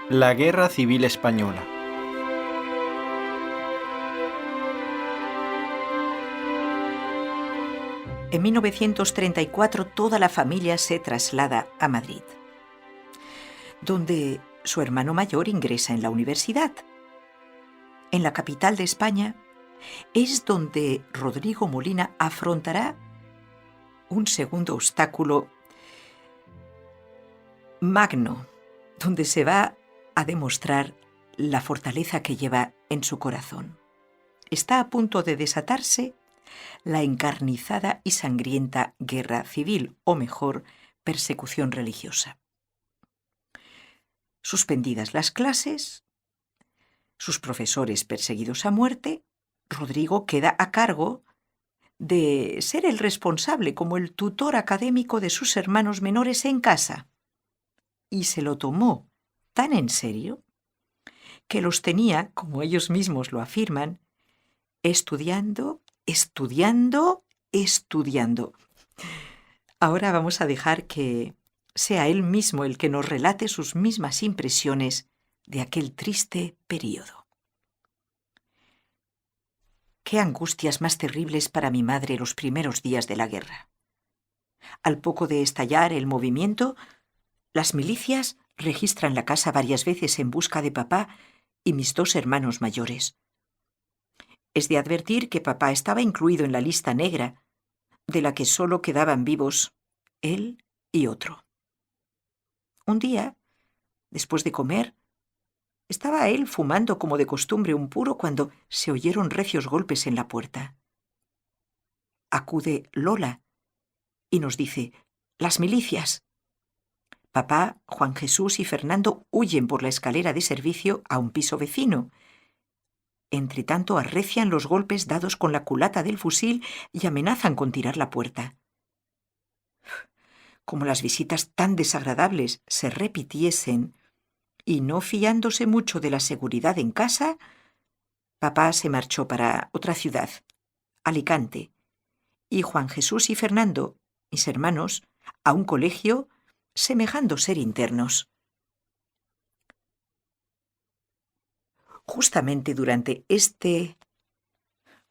La Guerra Civil Española. En 1934 toda la familia se traslada a Madrid, donde su hermano mayor ingresa en la universidad. En la capital de España es donde Rodrigo Molina afrontará un segundo obstáculo magno, donde se va a demostrar la fortaleza que lleva en su corazón. Está a punto de desatarse la encarnizada y sangrienta guerra civil, o mejor, persecución religiosa. Suspendidas las clases, sus profesores perseguidos a muerte, Rodrigo queda a cargo de ser el responsable como el tutor académico de sus hermanos menores en casa. Y se lo tomó tan en serio que los tenía, como ellos mismos lo afirman, estudiando. Ahora vamos a dejar que sea él mismo el que nos relate sus mismas impresiones de aquel triste período. Qué angustias más terribles para mi madre los primeros días de la guerra. Al poco de estallar el movimiento, las milicias registran la casa varias veces en busca de papá y mis dos hermanos mayores. Es de advertir que papá estaba incluido en la lista negra, de la que solo quedaban vivos él y otro. Un día, después de comer, estaba él fumando como de costumbre un puro cuando se oyeron recios golpes en la puerta. Acude Lola y nos dice: «¡Las milicias!». Papá, Juan Jesús y Fernando huyen por la escalera de servicio a un piso vecino. Entretanto arrecian los golpes dados con la culata del fusil y amenazan con tirar la puerta. Como las visitas tan desagradables se repitiesen, y no fiándose mucho de la seguridad en casa, papá se marchó para otra ciudad, Alicante, y Juan Jesús y Fernando, mis hermanos, a un colegio semejando ser internos. Justamente durante este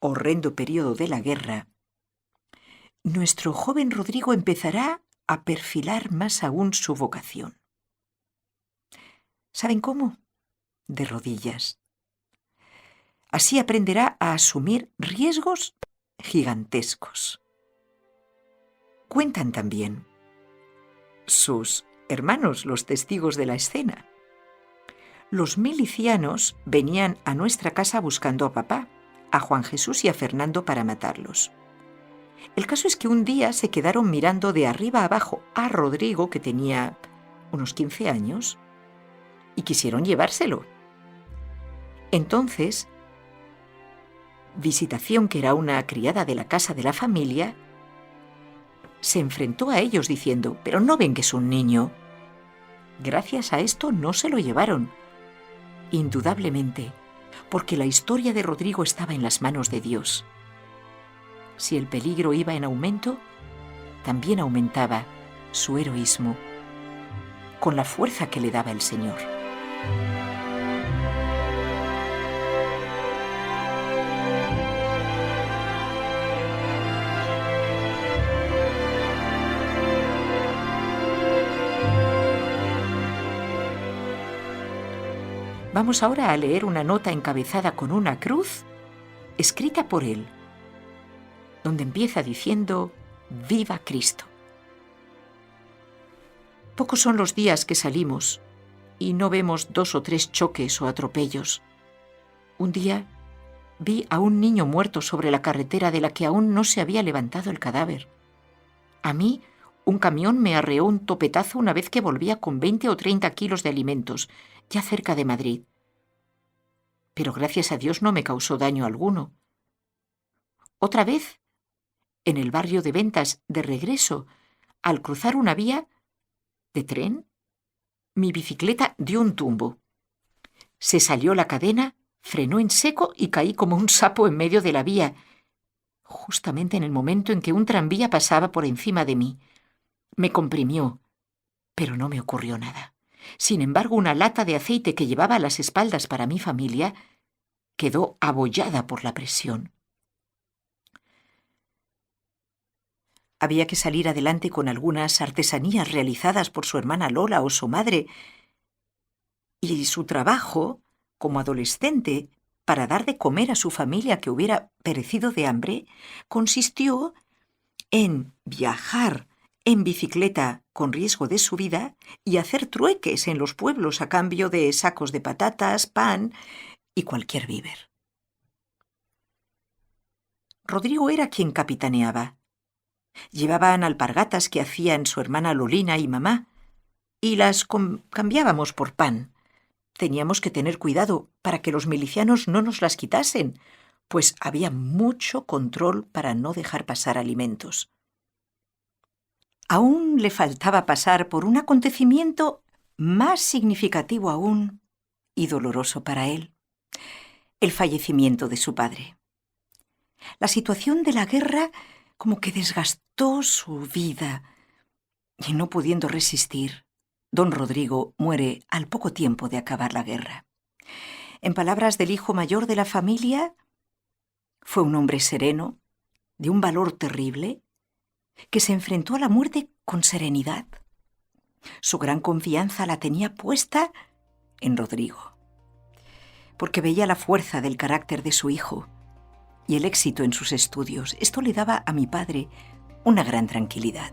horrendo periodo de la guerra, nuestro joven Rodrigo empezará a perfilar más aún su vocación. ¿Saben cómo? De rodillas. Así aprenderá a asumir riesgos gigantescos. Cuentan también sus hermanos, los testigos de la escena. Los milicianos venían a nuestra casa buscando a papá, a Juan Jesús y a Fernando para matarlos. El caso es que un día se quedaron mirando de arriba abajo a Rodrigo, que tenía unos 15 años, y quisieron llevárselo. Entonces, Visitación, que era una criada de la casa de la familia, se enfrentó a ellos diciendo: «¿Pero no ven que es un niño?». Gracias a esto no se lo llevaron, indudablemente, porque la historia de Rodrigo estaba en las manos de Dios. Si el peligro iba en aumento, también aumentaba su heroísmo, con la fuerza que le daba el Señor. Vamos ahora a leer una nota encabezada con una cruz, escrita por él, donde empieza diciendo: «Viva Cristo». Pocos son los días que salimos y no vemos 2 o 3 choques o atropellos. Un día vi a un niño muerto sobre la carretera de la que aún no se había levantado el cadáver. A mí, un camión me arreó un topetazo una vez que volvía con 20 o 30 kilos de alimentos, ya cerca de Madrid. Pero gracias a Dios no me causó daño alguno. Otra vez, en el barrio de Ventas, de regreso, al cruzar una vía de tren, mi bicicleta dio un tumbo. Se salió la cadena, frenó en seco y caí como un sapo en medio de la vía, justamente en el momento en que un tranvía pasaba por encima de mí. Me comprimió, pero no me ocurrió nada. Sin embargo, una lata de aceite que llevaba a las espaldas para mi familia quedó abollada por la presión. Había que salir adelante con algunas artesanías realizadas por su hermana Lola o su madre, y su trabajo, como adolescente, para dar de comer a su familia que hubiera perecido de hambre, consistió en viajar en bicicleta con riesgo de su vida y hacer trueques en los pueblos a cambio de sacos de patatas, pan y cualquier víver. Rodrigo era quien capitaneaba. Llevaban alpargatas que hacían su hermana Lolina y mamá, y las cambiábamos por pan. Teníamos que tener cuidado para que los milicianos no nos las quitasen, pues había mucho control para no dejar pasar alimentos. Aún le faltaba pasar por un acontecimiento más significativo aún y doloroso para él: el fallecimiento de su padre. La situación de la guerra como que desgastó su vida, y no pudiendo resistir, don Rodrigo muere al poco tiempo de acabar la guerra. En palabras del hijo mayor de la familia, fue un hombre sereno, de un valor terrible, que se enfrentó a la muerte con serenidad. Su gran confianza la tenía puesta en Rodrigo, porque veía la fuerza del carácter de su hijo y el éxito en sus estudios. Esto le daba a mi padre una gran tranquilidad.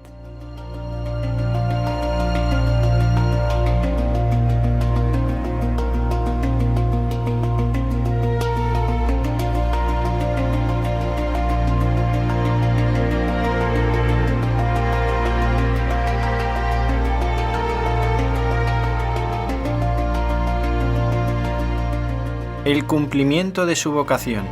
El cumplimiento de su vocación.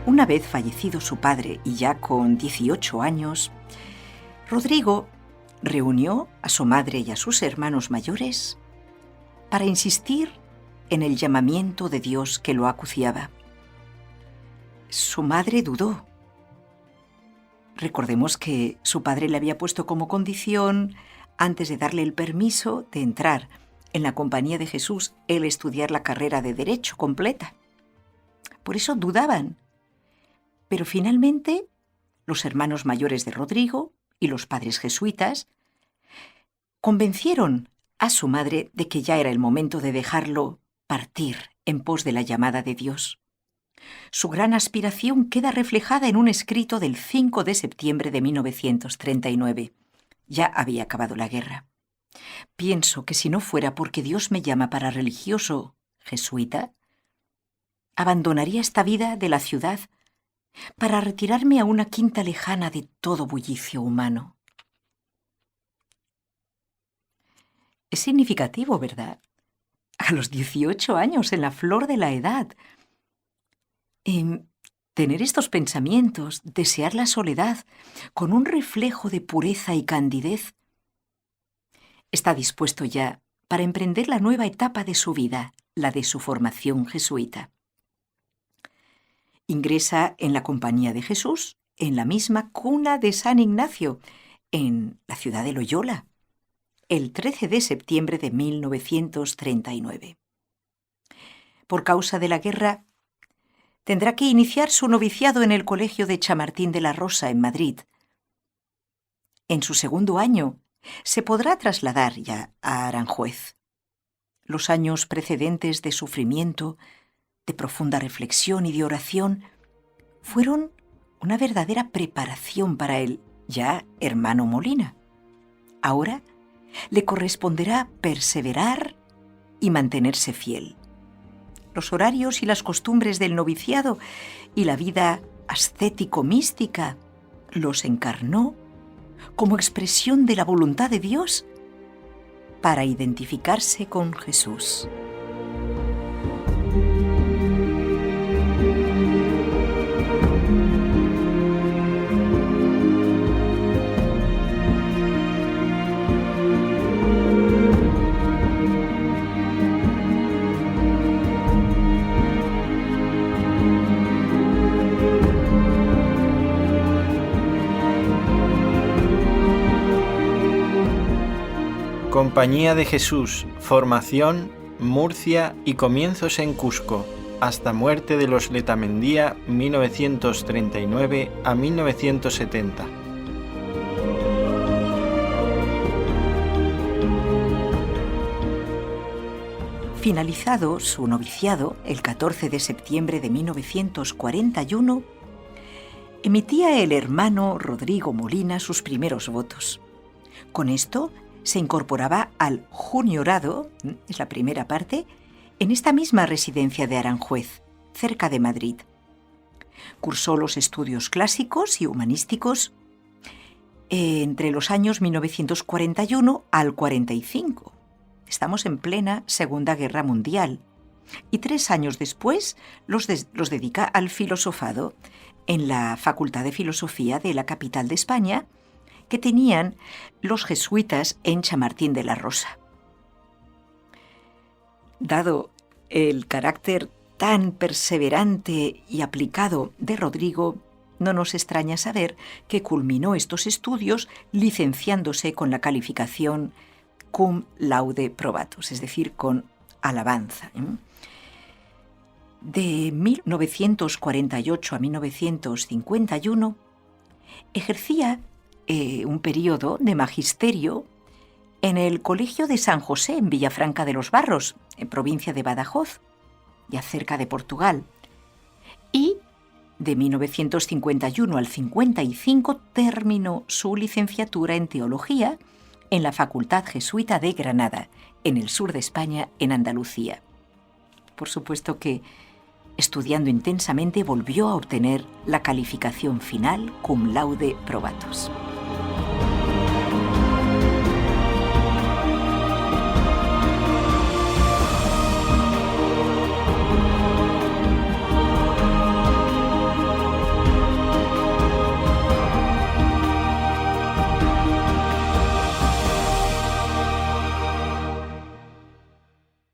Una vez fallecido su padre y ya con 18 años, Rodrigo reunió a su madre y a sus hermanos mayores para insistir en el llamamiento de Dios que lo acuciaba. Su madre dudó. Recordemos que su padre le había puesto como condición, antes de darle el permiso de entrar en la Compañía de Jesús, el estudiar la carrera de Derecho completa. Por eso dudaban. Pero finalmente, los hermanos mayores de Rodrigo y los padres jesuitas convencieron a su madre de que ya era el momento de dejarlo partir en pos de la llamada de Dios. Su gran aspiración queda reflejada en un escrito del 5 de septiembre de 1939. Ya había acabado la guerra. Pienso que si no fuera porque Dios me llama para religioso jesuita, abandonaría esta vida de la ciudad para retirarme a una quinta lejana de todo bullicio humano. Es significativo, ¿verdad? A los 18 años, en la flor de la edad, tener estos pensamientos, desear la soledad con un reflejo de pureza y candidez, está dispuesto ya para emprender la nueva etapa de su vida, la de su formación jesuita. Ingresa en la Compañía de Jesús, en la misma cuna de San Ignacio, en la ciudad de Loyola, el 13 de septiembre de 1939. Por causa de la guerra, tendrá que iniciar su noviciado en el Colegio de Chamartín de la Rosa, en Madrid. En su segundo año, se podrá trasladar ya a Aranjuez. Los años precedentes de sufrimiento, de profunda reflexión y de oración, fueron una verdadera preparación para el ya hermano Molina. Ahora le corresponderá perseverar y mantenerse fiel. Los horarios y las costumbres del noviciado y la vida ascético-mística los encarnó como expresión de la voluntad de Dios para identificarse con Jesús. Compañía de Jesús, formación, Murcia y comienzos en Cusco, hasta muerte de los Letamendia 1939 a 1970. Finalizado su noviciado el 14 de septiembre de 1941, emitía el hermano Rodrigo Molina sus primeros votos. Con esto se incorporaba al juniorado, es la primera parte, en esta misma residencia de Aranjuez, cerca de Madrid. Cursó los estudios clásicos y humanísticos entre los años 1941 al 45. Estamos en plena Segunda Guerra Mundial. Y 3 años después los dedica al filosofado en la Facultad de Filosofía de la capital de España, que tenían los jesuitas en Chamartín de la Rosa. Dado el carácter tan perseverante y aplicado de Rodrigo, no nos extraña saber que culminó estos estudios licenciándose con la calificación cum laude probatus, es decir, con alabanza. De 1948 a 1951 ejercía un periodo de magisterio en el Colegio de San José en Villafranca de los Barros, en provincia de Badajoz, ya cerca de Portugal. Y de 1951 al 55 terminó su licenciatura en Teología en la Facultad Jesuita de Granada, en el sur de España, en Andalucía. Por supuesto que, estudiando intensamente, volvió a obtener la calificación final cum laude probatus.